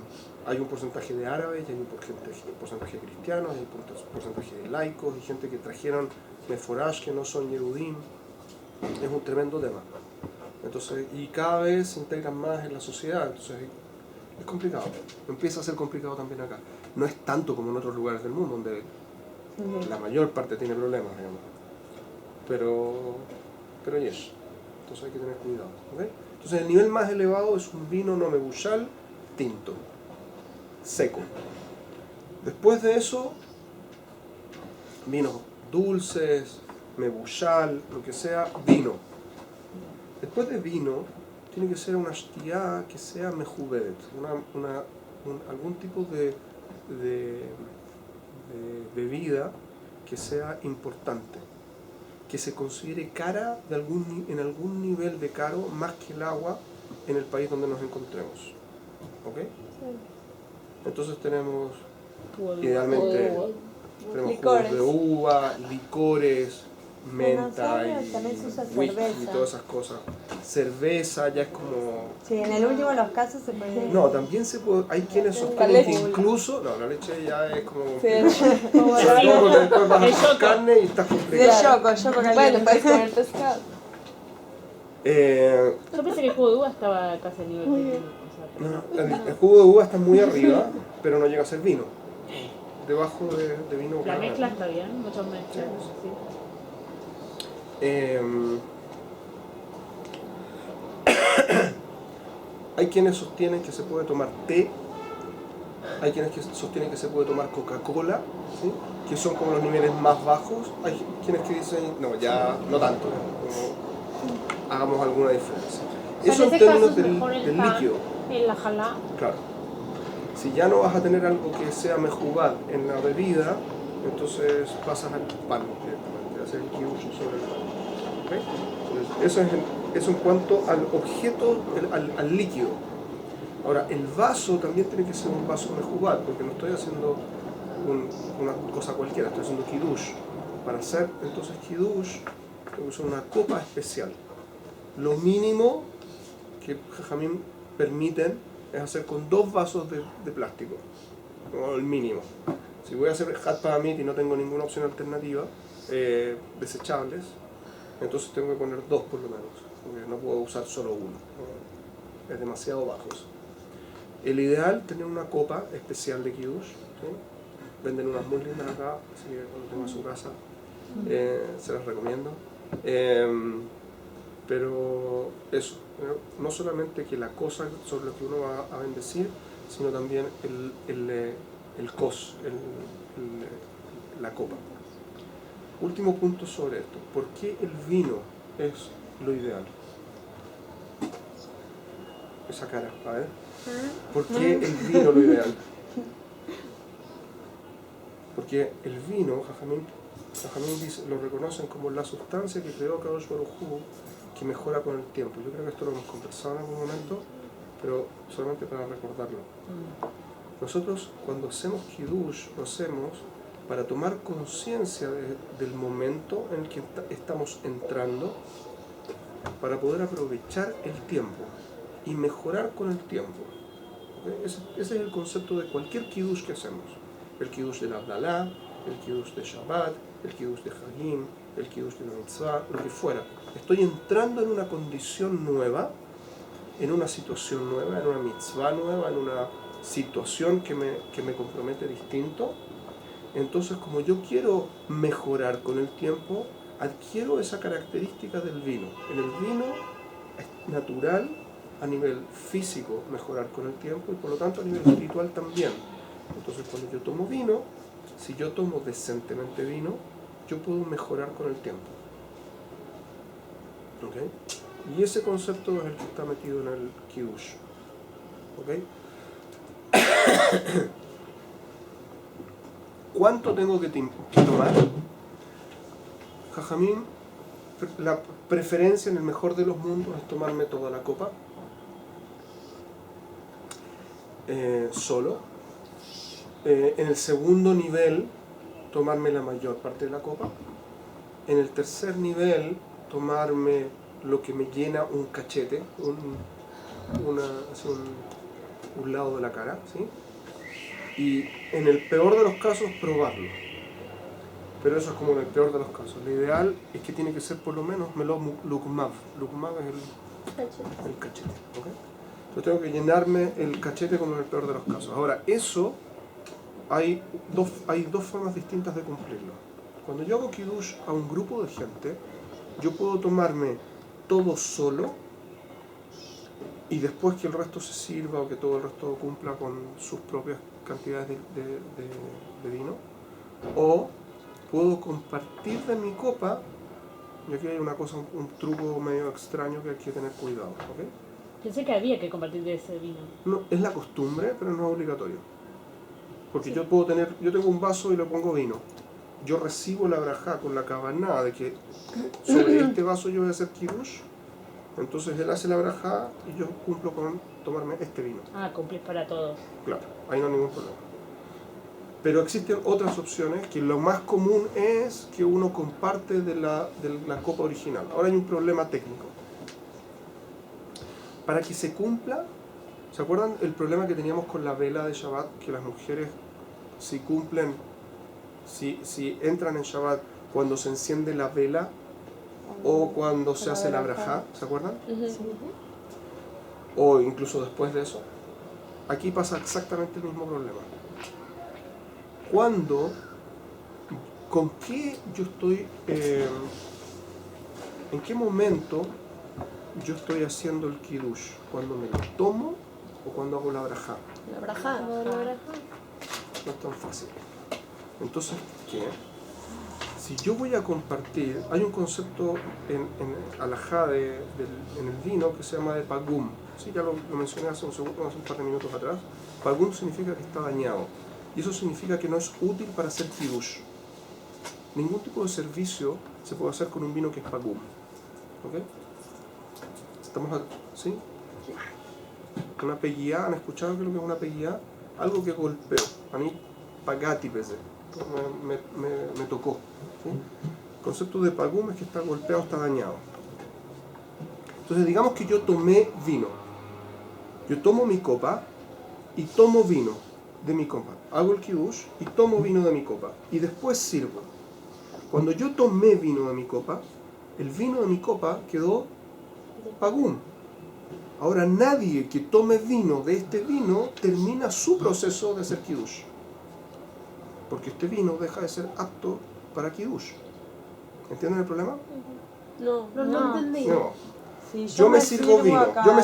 hay un porcentaje de árabes, y hay un porcentaje de cristianos, hay un porcentaje de laicos, y gente que trajeron meforash que no son Yehudim. Es un tremendo tema. Entonces, y cada vez se integran más en la sociedad, entonces es complicado. Empieza a ser complicado también acá. No es tanto como en otros lugares del mundo, donde la mayor parte tiene problemas, digamos. Pero yes. Entonces hay que tener cuidado. ¿Okay? Entonces el nivel más elevado es un vino no mebushal tinto, seco. Después de eso, vinos dulces, mebushal, lo que sea, vino. Después de vino, tiene que ser una shtiá que sea mejubedet, algún tipo de bebida que sea importante, que se considere cara en algún nivel de caro más que el agua en el país donde nos encontremos. ¿Ok? Entonces tenemos idealmente tenemos Licores. jugos de uva, licores, menta también se usa whisky y cerveza. todas esas cosas. Cerveza ya es como... Sí, en el último de los casos se puede... No, también se puede, hay quienes sostienen que incluso... No, la leche ya es como... Como Sobre todo porque después vas a hacer carne y estás De complicado. yoco bueno, caliente. puedes comer pescado. Yo pensé que el jugo de uva estaba casi al nivel de vino. O sea, pero No, el jugo de uva está muy arriba, pero no llega a ser vino. Debajo de vino. la mezcla está bien, muchas mezclas. Sí. Hay quienes sostienen que se puede tomar té hay quienes que sostienen que se puede tomar Coca-Cola, ¿sí? Que son como los niveles más bajos. Hay quienes que dicen, no, ya no tanto, como hagamos alguna diferencia. O sea, Eso en en ese caso términos es del, mejor el del pan, líquido. en la jalá. Claro. Si ya no vas a tener algo que sea mejubad en la bebida, entonces pasas al pan directamente, hacer el kiyush sobre el pan. ¿Okay? Entonces, eso en cuanto al objeto, al líquido. Ahora, el vaso también tiene que ser un vaso mejubad, porque no estoy haciendo una cosa cualquiera, estoy haciendo kiddush. Para hacer entonces kiddush, tengo que usar una copa especial. Lo mínimo que Jajamim permiten es hacer con 2 vasos de plástico, como el mínimo. Si voy a hacer hat pa'amit y no tengo ninguna opción alternativa, desechables, entonces tengo que poner 2 por lo menos, porque no puedo usar solo uno, ¿no? Es demasiado bajo eso. El ideal es tener una copa especial de kiddush, ¿sí? Venden unas muy lindas acá, así que cuando tengo en su casa se las recomiendo. Pero eso, no solamente que la cosa sobre la que uno va a bendecir, sino también el kos, la copa. Último punto sobre esto. ¿Por qué el vino es lo ideal? Esa cara, a ver. ¿Por qué el vino es lo ideal? Porque el vino, Jajamín dice, lo reconocen como la sustancia que creó Kadosh Baruj Hu, que mejora con el tiempo. Yo creo que esto lo hemos conversado en algún momento, pero solamente para recordarlo. Nosotros cuando hacemos kiddush, lo hacemos para tomar conciencia del momento en el que estamos entrando, para poder aprovechar el tiempo y mejorar con el tiempo. ¿Okay? Ese es el concepto de cualquier kiddush que hacemos. El kiddush de la Abdalá, el kiddush de Shabbat, el kiddush de Hagim, el kiddush de la mitzvah, lo que fuera. Estoy entrando en una condición nueva, en una situación nueva, en una mitzvah nueva, en una situación que me compromete distinto. Entonces, como yo quiero mejorar con el tiempo, adquiero esa característica del vino. En el vino es natural a nivel físico mejorar con el tiempo y por lo tanto a nivel espiritual también. Entonces, cuando yo tomo vino, si yo tomo decentemente vino, yo puedo mejorar con el tiempo. ¿Okay? Y ese concepto es el que está metido en el kiddush. ¿Okay? ¿Cuánto tengo que tomar? Jajamín, la preferencia en el mejor de los mundos es tomarme toda la copa solo. En el segundo nivel, tomarme la mayor parte de la copa. En el tercer nivel, tomarme lo que me llena un cachete, un lado de la cara, ¿sí? Y en el peor de los casos, probarlo. Pero eso es como en el peor de los casos. Lo ideal es que tiene que ser por lo menos lukmav. Lukmav es el cachete. ¿Okay? Yo tengo que llenarme el cachete como en el peor de los casos. Ahora, eso hay dos formas distintas de cumplirlo. Cuando yo hago kiddush a un grupo de gente, yo puedo tomarme todo solo y después que el resto se sirva o que todo el resto cumpla con sus propias cantidades de vino, o puedo compartir de mi copa, y aquí hay una cosa, un truco medio extraño que hay que tener cuidado, ¿okay? Pensé que había que compartir de ese vino. No, es la costumbre, pero no es obligatorio. Porque sí. yo tengo un vaso y le pongo vino. Yo recibo la brajá con la cabanada de que sobre este vaso yo voy a hacer kiddush. Entonces él hace la brajá y yo cumplo con tomarme este vino. Ah, cumplís para todos. Claro, ahí no hay ningún problema. Pero existen otras opciones que lo más común es que uno comparte de la copa original. Ahora hay un problema técnico. Para que se cumpla, ¿se acuerdan el problema que teníamos con la vela de Shabbat? Que las mujeres, si cumplen, si entran en Shabbat cuando se enciende la vela o cuando se hace la brajá, ¿se acuerdan? O incluso después de eso. Aquí pasa exactamente el mismo problema. ¿Con qué yo estoy, en qué momento yo estoy haciendo el kiddush? ¿Cuando me lo tomo o cuando hago la brajá? La brajá. no es tan fácil. Entonces, ¿qué? Si yo voy a compartir, hay un concepto en alajá en el vino que se llama de pagum. Sí, ya lo mencioné hace un par de minutos atrás. Pagum significa que está dañado. Y eso significa que no es útil para hacer kiddush. Ningún tipo de servicio se puede hacer con un vino que es pagum. ¿Ok? ¿Estamos ¿sí? Una peguía, ¿han escuchado qué es lo que es una peguía? Algo que golpeó. A mí, pagati pese. Me tocó. ¿Sí? El concepto de pagum es que está golpeado, está dañado. Entonces digamos que yo tomé vino. Yo tomo mi copa y tomo vino de mi copa. Hago el kiddush y tomo vino de mi copa. Y después sirvo. Cuando yo tomé vino de mi copa, el vino de mi copa quedó pagum. Ahora nadie que tome vino de este vino termina su proceso de hacer kiddush. Porque este vino deja de ser apto para kiddush. ¿Entienden el problema? No entendí. No. Si Yo me sirvo vino, acá yo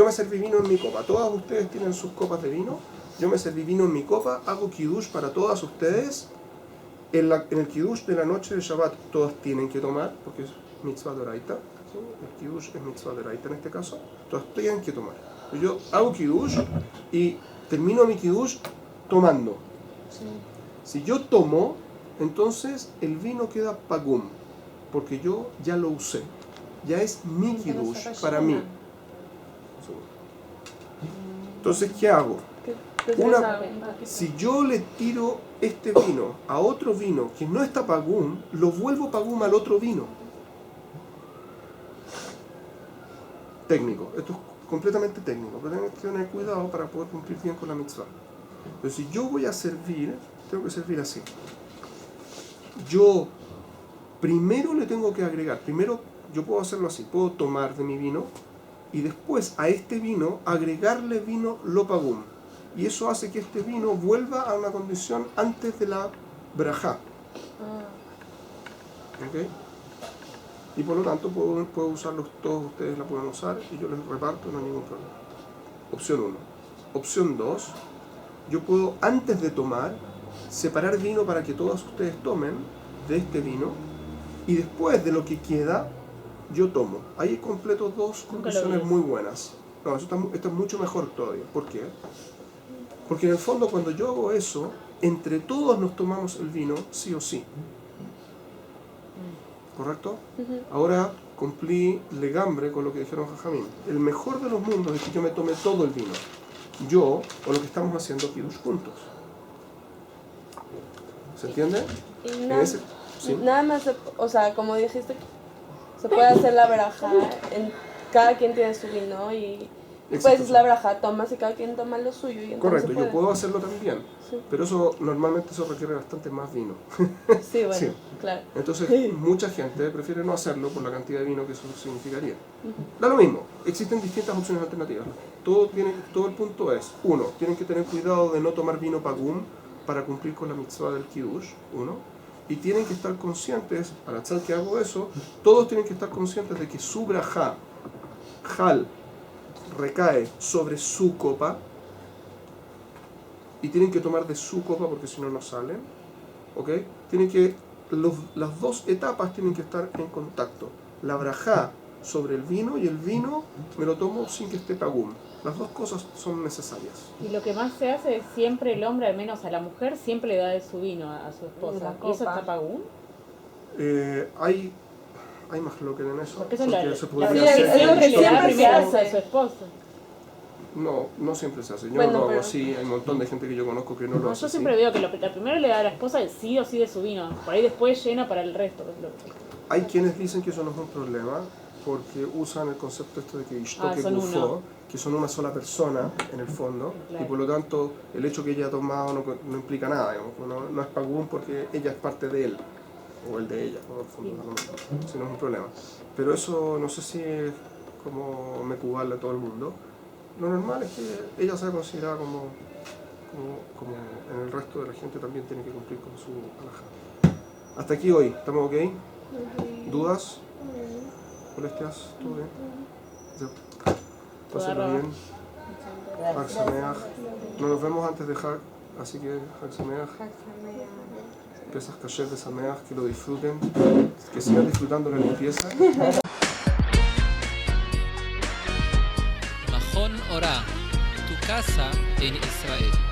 me serví vino en mi copa. Todas ustedes tienen sus copas de vino. Yo me serví vino en mi copa, hago kiddush para todas ustedes. En el kiddush de la noche de Shabbat todas tienen que tomar, porque es mitzvah doraita. ¿Sí? El kiddush es mitzvah doraita en este caso. Todas tienen que tomar. Yo hago kiddush y termino mi kiddush tomando. Si yo tomo, entonces el vino queda pagum, porque yo ya lo usé. Ya es mi kiddush para mí. Entonces, ¿qué hago? Si yo le tiro este vino a otro vino que no está pagum, lo vuelvo pagum al otro vino. Técnico, esto es completamente técnico, pero tengo que tener cuidado para poder cumplir bien con la mitzvah. Pero si yo voy a servir, tengo que servir así. Yo primero le tengo que agregar, yo puedo hacerlo así, puedo tomar de mi vino y después a este vino agregarle vino lo pagum. Y eso hace que este vino vuelva a una condición antes de la brajá. ¿Ok? Y por lo tanto puedo usarlos todos, ustedes la pueden usar y yo les reparto, no hay ningún problema. Opción 1. Opción 2. Yo puedo antes de tomar separar vino para que todos ustedes tomen de este vino y después de lo que queda yo tomo. Ahí completo dos condiciones muy buenas. No, esto es mucho mejor todavía. ¿Por qué? Porque en el fondo cuando yo hago eso, entre todos nos tomamos el vino sí o sí. ¿Correcto? Ahora cumplí legambre con lo que dijeron Jajamín. El mejor de los mundos es que yo me tome todo el vino. Yo o lo que estamos haciendo kiddush juntos. ¿Se entiende? Y ¿Sí? nada más, o sea, como dijiste, se puede hacer la braja, cada quien tiene su vino y pues es la braja, tomas y cada quien toma lo suyo. Y correcto, yo puedo hacerlo también, sí. Pero normalmente eso requiere bastante más vino. Sí, bueno, sí. Claro. Entonces mucha gente prefiere no hacerlo por la cantidad de vino que eso significaría. Da lo mismo, existen distintas opciones alternativas. Todo el punto es, uno, tienen que tener cuidado de no tomar vino pagum para cumplir con la mitzvah del kiddush, y tienen que estar conscientes, para hacer que hago eso, todos tienen que estar conscientes de que su brajá, hal, recae sobre su copa y tienen que tomar de su copa porque si no, no salen. ¿Ok? Las dos etapas tienen que estar en contacto. La brajá sobre el vino y el vino me lo tomo sin que esté pagum. Las dos cosas son necesarias. Y lo que más se hace es siempre el hombre, al menos a la mujer, siempre le da de su vino a su esposa. ¿Y eso está pagum? Hay más lo que en eso. Porque eso es se lo podría hacer. es lo que siempre se hace a su esposa. No siempre se hace. Yo no lo hago así. Hay un montón de gente que yo conozco que no lo hace. Yo siempre veo que la primero le da a la esposa el sí o sí de su vino. Por ahí después llena para el resto. Hay quienes dicen que eso no es un problema porque usan el concepto esto de que Ishto que gufó, que son una sola persona en el fondo, claro. Y por lo tanto el hecho que ella ha tomado no implica nada, digamos, no es pagún porque ella es parte de él o el de ella, en el fondo, si no es un problema. Pero eso no sé si es como mecubal a todo el mundo. Lo normal es que ella sea considerada como en el resto de la gente también tiene que cumplir con su alajá. Hasta aquí hoy, ¿estamos ok? ¿Dudas? ¿Molestias? ¿Todo bien? Pásenlo bien. No nos vemos antes de Hag. Así que Hag Sameach, Hag Sameach. Pesach Kasher de Sameach, que lo disfruten, que sigan disfrutando la limpieza. Mahon Ora, tu casa en Israel.